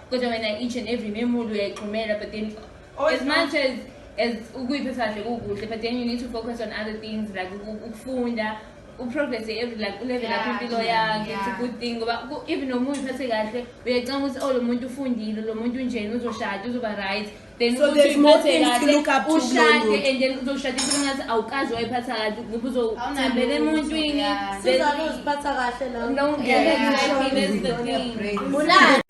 Because when each and every memory but then as much as but then you need to focus on other things like ukufunda progress every like level up impilo yakhe. It's a good thing ngoba even umuntu phethe kahle uyacanga ukuthi lo muntu ufundile lo muntu njeni uzoshada uzoba right then so there's more things to look up to ushade and then uzoshada ngathi awukazi wayiphatha kahle ngoba uzothembela emuntwini sizalo uziphatha kahle la no that's the thing mulala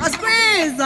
Squeeze!